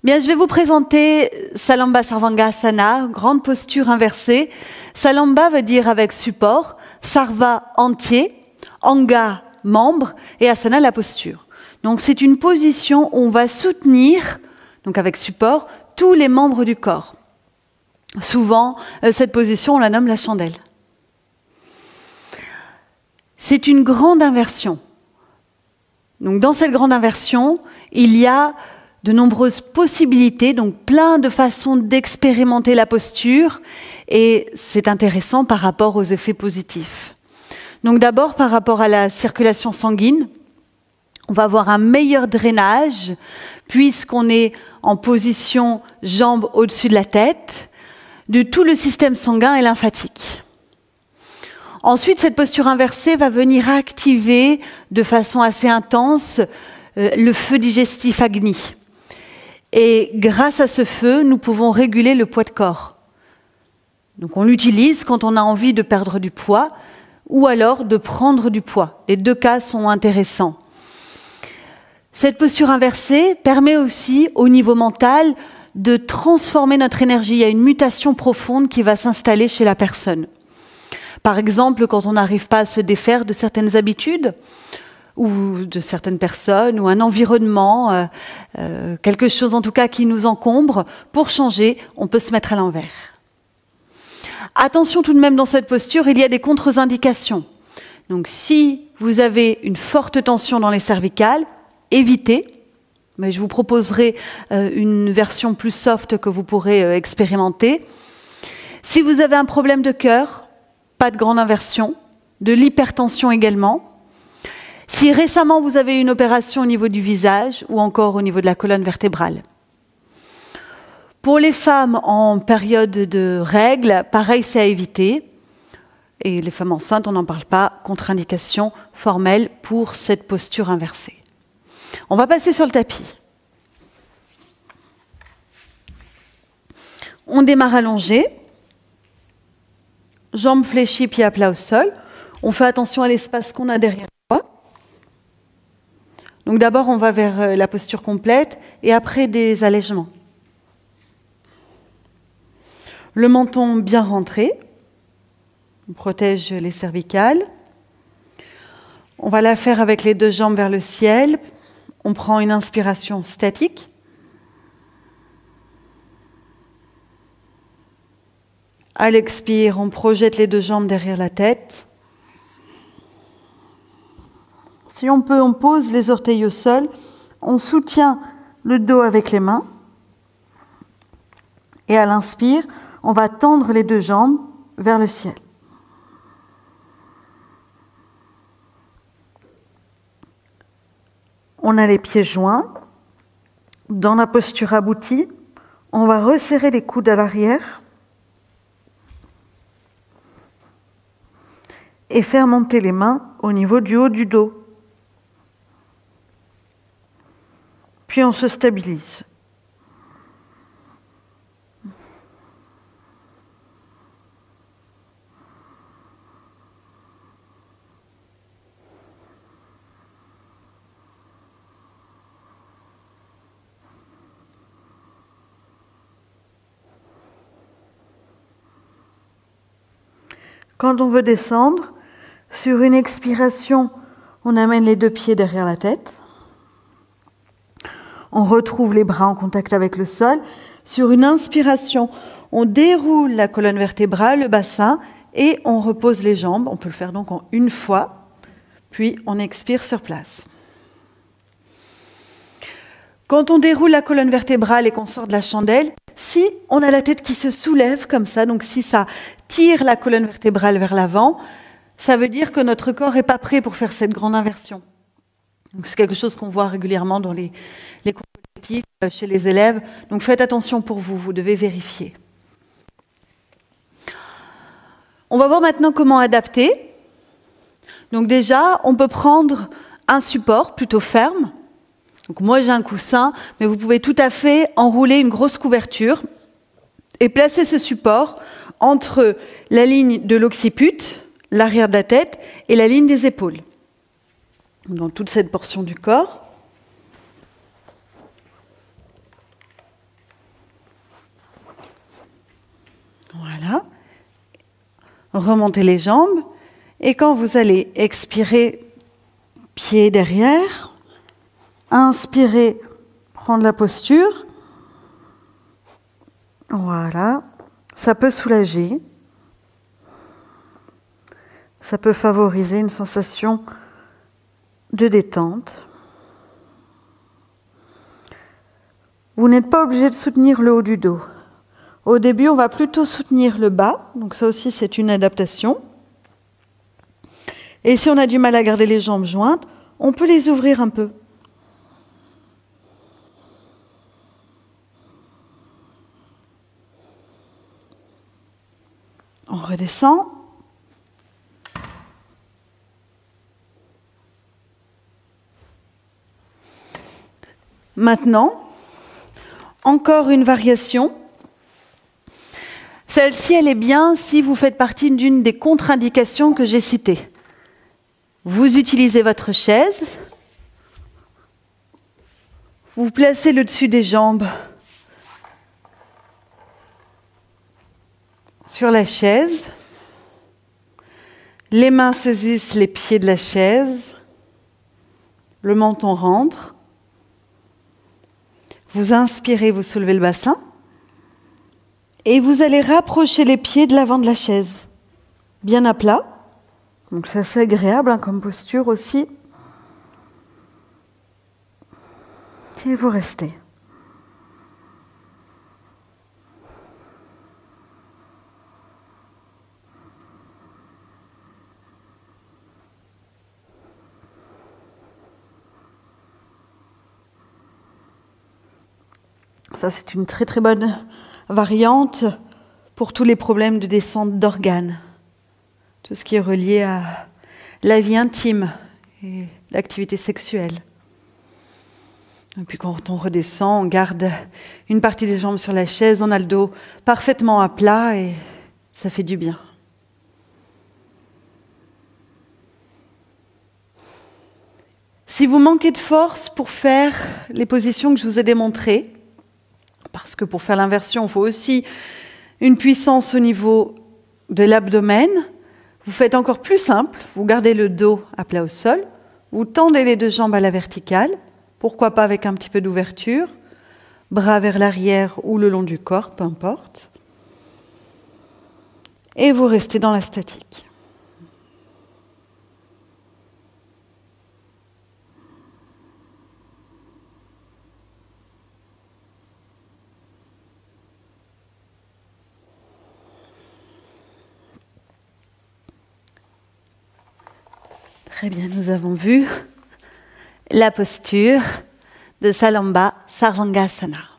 Bien, je vais vous présenter Salamba Sarvangasana, grande posture inversée. Salamba veut dire avec support, Sarva entier, Anga membre et Asana la posture. Donc c'est une position où on va soutenir, donc avec support, tous les membres du corps. Souvent, cette position, on la nomme la chandelle. C'est une grande inversion. Donc dans cette grande inversion, il y a de nombreuses possibilités, donc plein de façons d'expérimenter la posture, et c'est intéressant par rapport aux effets positifs. Donc d'abord, par rapport à la circulation sanguine, on va avoir un meilleur drainage, puisqu'on est en position jambes au-dessus de la tête, de tout le système sanguin et lymphatique. Ensuite, cette posture inversée va venir activer de façon assez intense le feu digestif Agni. Et grâce à ce feu, nous pouvons réguler le poids de corps. Donc on l'utilise quand on a envie de perdre du poids ou alors de prendre du poids. Les deux cas sont intéressants. Cette posture inversée permet aussi, au niveau mental, de transformer notre énergie. Il y a une mutation profonde qui va s'installer chez la personne. Par exemple, quand on n'arrive pas à se défaire de certaines habitudes, ou de certaines personnes, ou un environnement, quelque chose en tout cas qui nous encombre, pour changer, on peut se mettre à l'envers. Attention tout de même dans cette posture, il y a des contre-indications. Donc si vous avez une forte tension dans les cervicales, évitez, mais je vous proposerai une version plus soft que vous pourrez expérimenter. Si vous avez un problème de cœur, pas de grande inversion, de l'hypertension également. Si récemment vous avez une opération au niveau du visage ou encore au niveau de la colonne vertébrale. Pour les femmes en période de règles, pareil, c'est à éviter. Et les femmes enceintes, on n'en parle pas, contre-indication formelle pour cette posture inversée. On va passer sur le tapis. On démarre allongé, jambes fléchies, pieds à plat au sol. On fait attention à l'espace qu'on a derrière soi. Donc d'abord, on va vers la posture complète et après des allègements. Le menton bien rentré. On protège les cervicales. On va la faire avec les deux jambes vers le ciel. On prend une inspiration statique. À l'expire, on projette les deux jambes derrière la tête. Si on peut, on pose les orteils au sol. On soutient le dos avec les mains. Et à l'inspire, on va tendre les deux jambes vers le ciel. On a les pieds joints. Dans la posture aboutie, on va resserrer les coudes à l'arrière et faire monter les mains au niveau du haut du dos. Puis on se stabilise. Quand on veut descendre, sur une expiration, on amène les deux pieds derrière la tête. On retrouve les bras en contact avec le sol. Sur une inspiration, on déroule la colonne vertébrale, le bassin, et on repose les jambes. On peut le faire donc en une fois, puis on expire sur place. Quand on déroule la colonne vertébrale et qu'on sort de la chandelle, si on a la tête qui se soulève comme ça, donc si ça tire la colonne vertébrale vers l'avant, ça veut dire que notre corps n'est pas prêt pour faire cette grande inversion. C'est quelque chose qu'on voit régulièrement dans les cours collectifs chez les élèves. Donc faites attention pour vous, vous devez vérifier. On va voir maintenant comment adapter. Donc déjà, on peut prendre un support plutôt ferme. Donc moi j'ai un coussin, mais vous pouvez tout à fait enrouler une grosse couverture et placer ce support entre la ligne de l'occiput, l'arrière de la tête, et la ligne des épaules. Dans toute cette portion du corps. Voilà. Remontez les jambes. Et quand vous allez expirer, pied derrière, inspirez, prendre la posture. Voilà. Ça peut soulager. Ça peut favoriser une sensation de détente. Vous n'êtes pas obligé de soutenir le haut du dos. Au début, on va plutôt soutenir le bas. Donc ça aussi, c'est une adaptation. Et si on a du mal à garder les jambes jointes, on peut les ouvrir un peu. On redescend. Maintenant, encore une variation. Celle-ci, elle est bien si vous faites partie d'une des contre-indications que j'ai citées. Vous utilisez votre chaise, vous vous placez le dessus des jambes sur la chaise, les mains saisissent les pieds de la chaise, le menton rentre, vous inspirez, vous soulevez le bassin, et vous allez rapprocher les pieds de l'avant de la chaise, bien à plat. Donc c'est assez agréable comme posture aussi. Et vous restez. Ça, c'est une très très bonne variante pour tous les problèmes de descente d'organes. Tout ce qui est relié à la vie intime et l'activité sexuelle. Et puis quand on redescend, on garde une partie des jambes sur la chaise, on a le dos parfaitement à plat et ça fait du bien. Si vous manquez de force pour faire les positions que je vous ai démontrées, parce que pour faire l'inversion, il faut aussi une puissance au niveau de l'abdomen, vous faites encore plus simple, vous gardez le dos à plat au sol, vous tendez les deux jambes à la verticale, pourquoi pas avec un petit peu d'ouverture, bras vers l'arrière ou le long du corps, peu importe. Et vous restez dans la statique. Très bien, nous avons vu la posture de Salamba Sarvangasana.